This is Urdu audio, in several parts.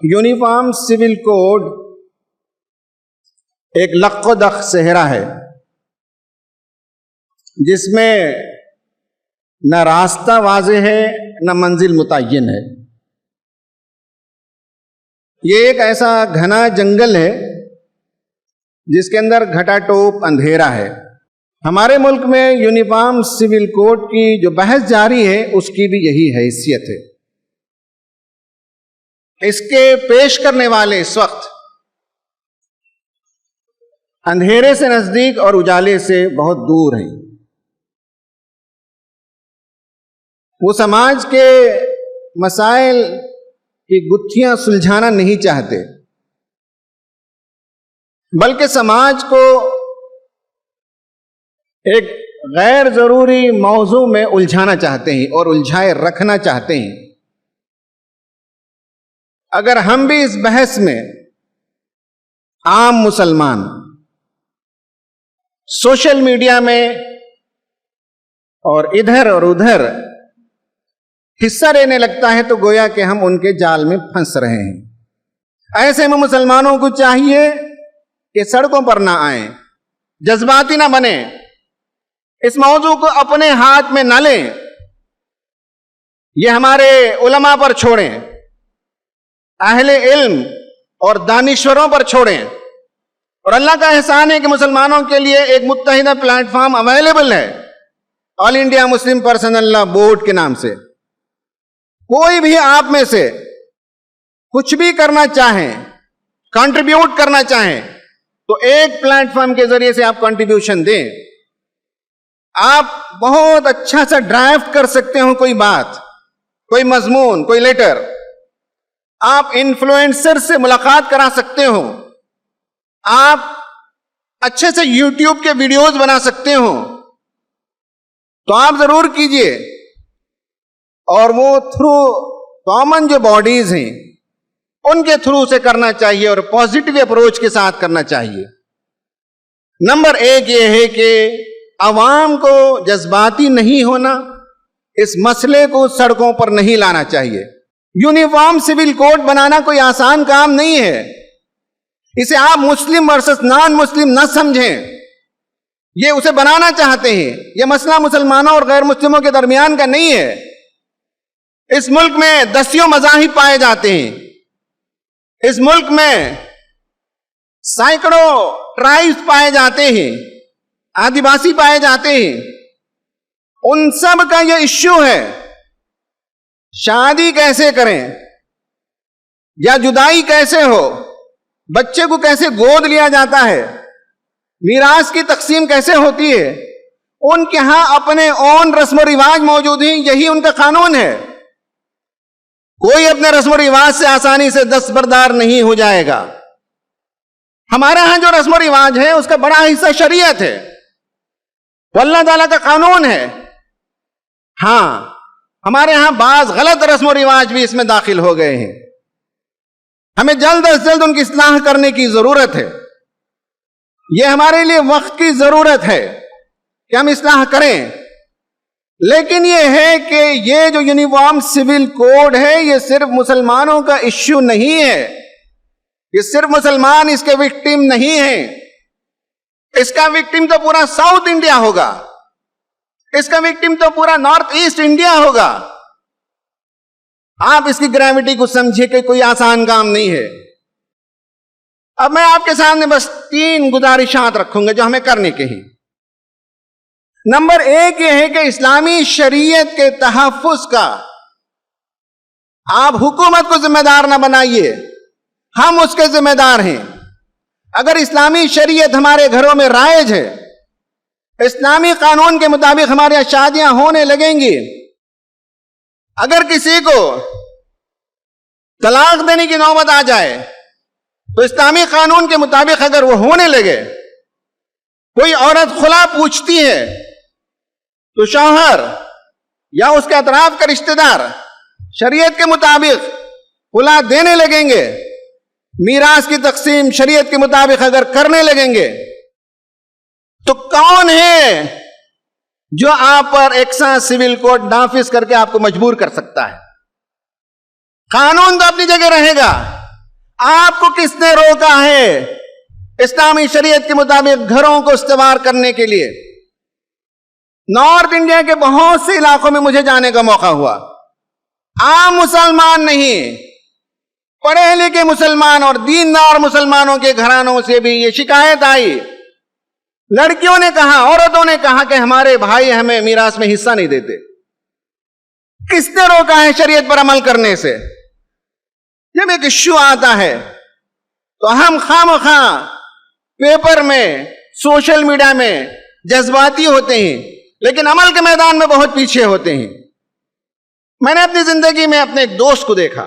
یونیفارم سول کوڈ ایک لق و دق صحرا ہے جس میں نہ راستہ واضح ہے نہ منزل متعین ہے. یہ ایک ایسا گھنا جنگل ہے جس کے اندر گھٹا ٹوپ اندھیرا ہے. ہمارے ملک میں یونیفارم سول کوڈ کی جو بحث جاری ہے اس کی بھی یہی حیثیت ہے. اس کے پیش کرنے والے اس وقت اندھیرے سے نزدیک اور اجالے سے بہت دور ہیں. وہ سماج کے مسائل کی گتھیاں سلجھانا نہیں چاہتے بلکہ سماج کو ایک غیر ضروری موضوع میں الجھانا چاہتے ہیں اور الجھائے رکھنا چاہتے ہیں. اگر ہم بھی اس بحث میں عام مسلمان سوشل میڈیا میں اور ادھر اور ادھر حصہ لینے لگتا ہے تو گویا کہ ہم ان کے جال میں پھنس رہے ہیں. ایسے میں مسلمانوں کو چاہیے کہ سڑکوں پر نہ آئیں، جذباتی نہ بنیں، اس موضوع کو اپنے ہاتھ میں نہ لیں. یہ ہمارے علماء پر چھوڑیں، اہل علم اور دانشوروں پر چھوڑیں. اور اللہ کا احسان ہے کہ مسلمانوں کے لیے ایک متحدہ پلیٹ فارم اویلیبل ہے آل انڈیا مسلم پرسنل لا بورڈ کے نام سے. کوئی بھی آپ میں سے کچھ بھی کرنا چاہیں، کنٹریبیوٹ کرنا چاہیں تو ایک پلیٹ فارم کے ذریعے سے آپ کنٹریبیوشن دیں. آپ بہت اچھا سا ڈرافٹ کر سکتے ہو کوئی بات، کوئی مضمون، کوئی لیٹر. آپ انفلوئنسر سے ملاقات کرا سکتے ہو، آپ اچھے سے یوٹیوب کے ویڈیوز بنا سکتے ہو تو آپ ضرور کیجئے. اور وہ تھرو کامن جو باڈیز ہیں ان کے تھرو سے کرنا چاہیے اور پازیٹیو اپروچ کے ساتھ کرنا چاہیے. نمبر ایک یہ ہے کہ عوام کو جذباتی نہیں ہونا، اس مسئلے کو سڑکوں پر نہیں لانا چاہیے. یونیفارم سول کوڈ بنانا کوئی آسان کام نہیں ہے. اسے آپ مسلم ورسس نان مسلم نہ سمجھیں. یہ اسے بنانا چاہتے ہیں. یہ مسئلہ مسلمانوں اور غیر مسلموں کے درمیان کا نہیں ہے. اس ملک میں دسیوں مذاہب پائے جاتے ہیں. اس ملک میں سینکڑوں ٹرائبز پائے جاتے ہیں، آدیواسی پائے جاتے ہیں. ان سب کا یہ ایشو ہے. شادی کیسے کریں یا جدائی کیسے ہو، بچے کو کیسے گود لیا جاتا ہے، میراث کی تقسیم کیسے ہوتی ہے، ان کے ہاں اپنے اون رسم و رواج موجود ہیں. یہی ان کا قانون ہے. کوئی اپنے رسم و رواج سے آسانی سے دستبردار نہیں ہو جائے گا. ہمارے ہاں جو رسم و رواج ہے اس کا بڑا حصہ شریعت ہے، وہ اللہ تعالیٰ کا قانون ہے. ہاں، ہمارے ہاں بعض غلط رسم و رواج بھی اس میں داخل ہو گئے ہیں. ہمیں جلد از جلد ان کی اصلاح کرنے کی ضرورت ہے. یہ ہمارے لیے وقت کی ضرورت ہے کہ ہم اصلاح کریں. لیکن یہ ہے کہ یہ جو یونیفارم سول کوڈ ہے یہ صرف مسلمانوں کا ایشو نہیں ہے. یہ صرف مسلمان اس کے وکٹم نہیں ہیں. اس کا وکٹم تو پورا ساؤتھ انڈیا ہوگا، اس کا وکٹم تو پورا نارتھ ایسٹ انڈیا ہوگا. آپ اس کی گریوٹی کو سمجھے کہ کوئی آسان کام نہیں ہے. اب میں آپ کے سامنے بس 3 گزارشات رکھوں گا جو ہمیں کرنے کے ہیں. نمبر 1 یہ ہے کہ اسلامی شریعت کے تحفظ کا آپ حکومت کو ذمہ دار نہ بنائیے، ہم اس کے ذمہ دار ہیں. اگر اسلامی شریعت ہمارے گھروں میں رائج ہے، اسلامی قانون کے مطابق ہمارے یہاں شادیاں ہونے لگیں گی، اگر کسی کو طلاق دینے کی نوبت آ جائے تو اسلامی قانون کے مطابق اگر وہ ہونے لگے، کوئی عورت خلا پوچھتی ہے تو شوہر یا اس کے اطراف کا رشتہ دار شریعت کے مطابق خلا دینے لگیں گے، میراث کی تقسیم شریعت کے مطابق اگر کرنے لگیں گے تو کون ہے جو آپ پر ایکسا سول کوڈ نافذ کر کے آپ کو مجبور کر سکتا ہے؟ قانون تو اپنی جگہ رہے گا، آپ کو کس نے روکا ہے اسلامی شریعت کے مطابق گھروں کو استوار کرنے کے لیے؟ نارتھ انڈیا کے بہت سے علاقوں میں مجھے جانے کا موقع ہوا، عام مسلمان نہیں، پڑھے لکھے مسلمان اور دیندار مسلمانوں کے گھرانوں سے بھی یہ شکایت آئی، لڑکیوں نے کہا، عورتوں نے کہا کہ ہمارے بھائی ہمیں میراث میں حصہ نہیں دیتے۔ کس نے روکا ہے شریعت پر عمل کرنے سے؟ جب ایک ایشو آتا ہے تو ہم خواہ پیپر میں، سوشل میڈیا میں جذباتی ہوتے ہیں، لیکن عمل کے میدان میں بہت پیچھے ہوتے ہیں۔ میں نے اپنی زندگی میں اپنے ایک دوست کو دیکھا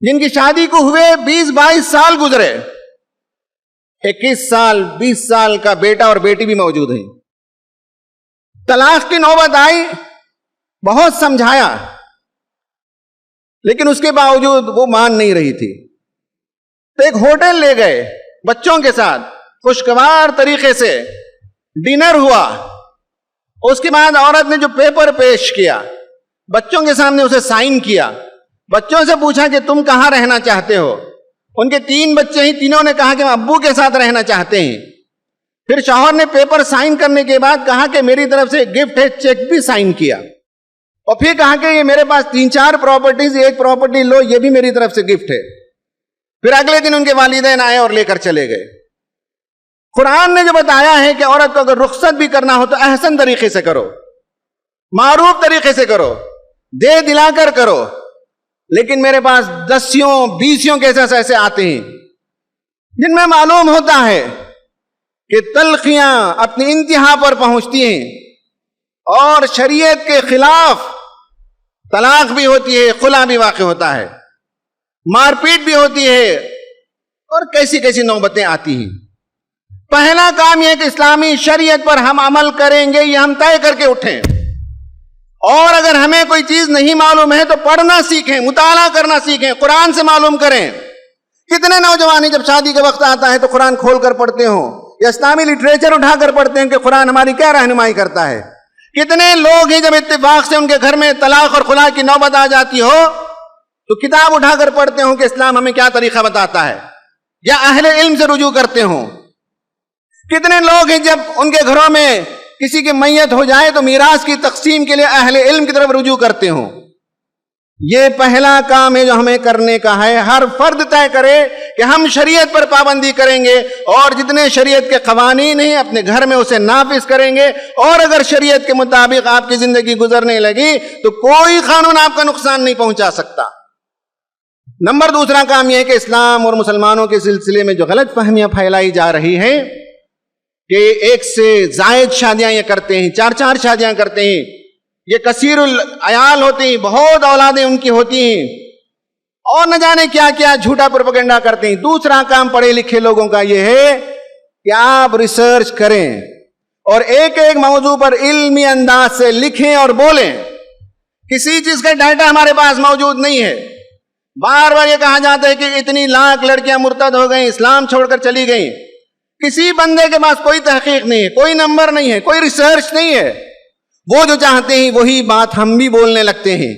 جن کی شادی کو ہوئے 20-22 سال گزرے، 21 سال 20 سال کا بیٹا اور بیٹی بھی موجود ہیں۔ طلاق کی نوبت آئی، بہت سمجھایا، لیکن اس کے باوجود وہ مان نہیں رہی تھی۔ تو ایک ہوٹل لے گئے بچوں کے ساتھ، خوشگوار طریقے سے ڈنر ہوا۔ اس کے بعد عورت نے جو پیپر پیش کیا، بچوں کے سامنے اسے سائن کیا، بچوں سے پوچھا کہ تم کہاں رہنا چاہتے ہو؟ ان کے 3 بچے ہیں، تینوں نے کہا کہ ہم ابو کے ساتھ رہنا چاہتے ہیں۔ پھر شوہر نے پیپر سائن کرنے کے بعد کہا کہ میری طرف سے گفٹ ہے، چیک بھی سائن کیا، اور پھر کہا کہ یہ میرے پاس 3-4 پراپرٹیز، ایک پراپرٹی لو، یہ بھی میری طرف سے گفٹ ہے۔ پھر اگلے دن ان کے والدین آئے اور لے کر چلے گئے۔ قرآن نے جو بتایا ہے کہ عورت کو اگر رخصت بھی کرنا ہو تو احسن طریقے سے کرو، معروف طریقے سے کرو، دے دلا کر کرو، لیکن میرے پاس 10-20 کیسز ایسے آتے ہیں جن میں معلوم ہوتا ہے کہ تلخیاں اپنی انتہا پر پہنچتی ہیں اور شریعت کے خلاف طلاق بھی ہوتی ہے، خلا بھی واقع ہوتا ہے، مار پیٹ بھی ہوتی ہے، اور کیسی کیسی نوبتیں آتی ہیں۔ پہلا کام یہ ہے کہ اسلامی شریعت پر ہم عمل کریں گے، یہ ہم طے کر کے اٹھیں، اور اگر ہمیں کوئی چیز نہیں معلوم ہے تو پڑھنا سیکھیں، مطالعہ کرنا سیکھیں، قرآن سے معلوم کریں۔ کتنے نوجوان جب شادی کا وقت آتا ہے تو قرآن کھول کر پڑھتے ہوں یا اسلامی لٹریچر اٹھا کر پڑھتے ہیں کہ قرآن ہماری کیا رہنمائی کرتا ہے۔ کتنے لوگ ہیں جب اتفاق سے ان کے گھر میں طلاق اور خلا کی نوبت آ جاتی ہو تو کتاب اٹھا کر پڑھتے ہوں کہ اسلام ہمیں کیا طریقہ بتاتا ہے، یا اہل علم سے رجوع کرتے ہوں۔ کتنے لوگ ہیں جب ان کے گھروں میں کسی کی میت ہو جائے تو میراث کی تقسیم کے لیے اہل علم کی طرف رجوع کرتے ہوں۔ یہ پہلا کام ہے جو ہمیں کرنے کا ہے۔ ہر فرد طے کرے کہ ہم شریعت پر پابندی کریں گے، اور جتنے شریعت کے قوانین ہیں اپنے گھر میں اسے نافذ کریں گے، اور اگر شریعت کے مطابق آپ کی زندگی گزرنے لگی تو کوئی قانون آپ کا نقصان نہیں پہنچا سکتا۔ نمبر دوسرا کام یہ ہے کہ اسلام اور مسلمانوں کے سلسلے میں جو غلط فہمیاں پھیلائی جا رہی ہیں کہ ایک سے زائد شادیاں یہ کرتے ہیں، 4 شادیاں کرتے ہیں، یہ کثیر العیال ہوتے ہیں، بہت اولادیں ان کی ہوتی ہیں، اور نہ جانے کیا کیا جھوٹا پروپیگنڈا کرتے ہیں۔ دوسرا کام پڑھے لکھے لوگوں کا یہ ہے کہ آپ ریسرچ کریں اور ایک ایک موضوع پر علمی انداز سے لکھیں اور بولیں۔ کسی چیز کا ڈیٹا ہمارے پاس موجود نہیں ہے۔ بار بار یہ کہا جاتا ہے کہ اتنی لاکھ لڑکیاں مرتد ہو گئیں، اسلام چھوڑ کر چلی گئیں۔ کسی بندے کے پاس کوئی تحقیق نہیں ہے، کوئی نمبر نہیں ہے، کوئی ریسرچ نہیں ہے۔ وہ جو چاہتے ہیں وہی بات ہم بھی بولنے لگتے ہیں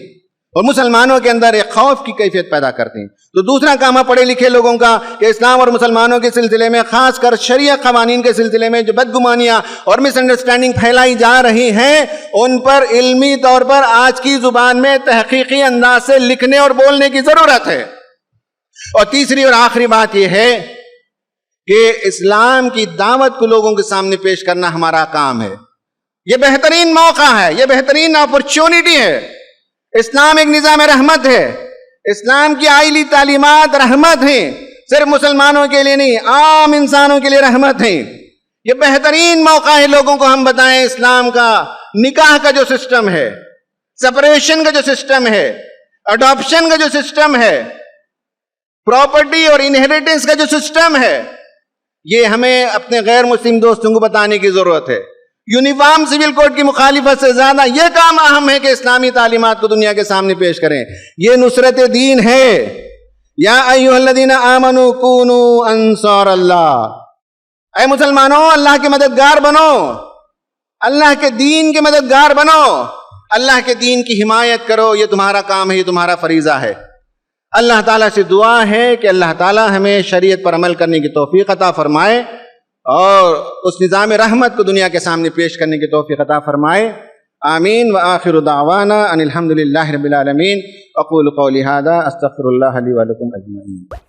اور مسلمانوں کے اندر ایک خوف کی کیفیت پیدا کرتے ہیں۔ تو دوسرا کام ہے پڑھے لکھے لوگوں کا کہ اسلام اور مسلمانوں کے سلسلے میں، خاص کر شرعیہ قوانین کے سلسلے میں جو بدگمانیاں اور مس انڈرسٹینڈنگ پھیلائی جا رہی ہیں ان پر علمی طور پر آج کی زبان میں تحقیقی انداز سے لکھنے اور بولنے کی ضرورت ہے۔ اور تیسری اور آخری بات یہ ہے کہ اسلام کی دعوت کو لوگوں کے سامنے پیش کرنا ہمارا کام ہے۔ یہ بہترین موقع ہے، یہ بہترین اپرچونٹی ہے۔ اسلام ایک نظام رحمت ہے، اسلام کی آئلی تعلیمات رحمت ہیں، صرف مسلمانوں کے لیے نہیں، عام انسانوں کے لیے رحمت ہیں۔ یہ بہترین موقع ہے لوگوں کو ہم بتائیں اسلام کا نکاح کا جو سسٹم ہے، سپریشن کا جو سسٹم ہے، اڈاپشن کا جو سسٹم ہے، پراپرٹی اور انہیریٹنس کا جو سسٹم ہے، یہ ہمیں اپنے غیر مسلم دوستوں کو بتانے کی ضرورت ہے۔ یونیفارم سول کوڈ کی مخالفت سے زیادہ یہ کام اہم ہے کہ اسلامی تعلیمات کو دنیا کے سامنے پیش کریں۔ یہ نصرت دین ہے۔ یا ایھا الذین آمنوا کونوا انصار اللہ، اے مسلمانوں اللہ کے مددگار بنو، اللہ کے دین کے مددگار بنو، اللہ کے دین کی حمایت کرو۔ یہ تمہارا کام ہے، یہ تمہارا فریضہ ہے۔ اللہ تعالیٰ سے دعا ہے کہ اللہ تعالیٰ ہمیں شریعت پر عمل کرنے کی توفیق عطا فرمائے اور اس نظام رحمت کو دنیا کے سامنے پیش کرنے کی توفیق عطا فرمائے. آمین. وآخر دعوانا ان الحمد للہ رب العالمین. اقول قولی ھذا استغفر اللہ لی ولکم اجمعین.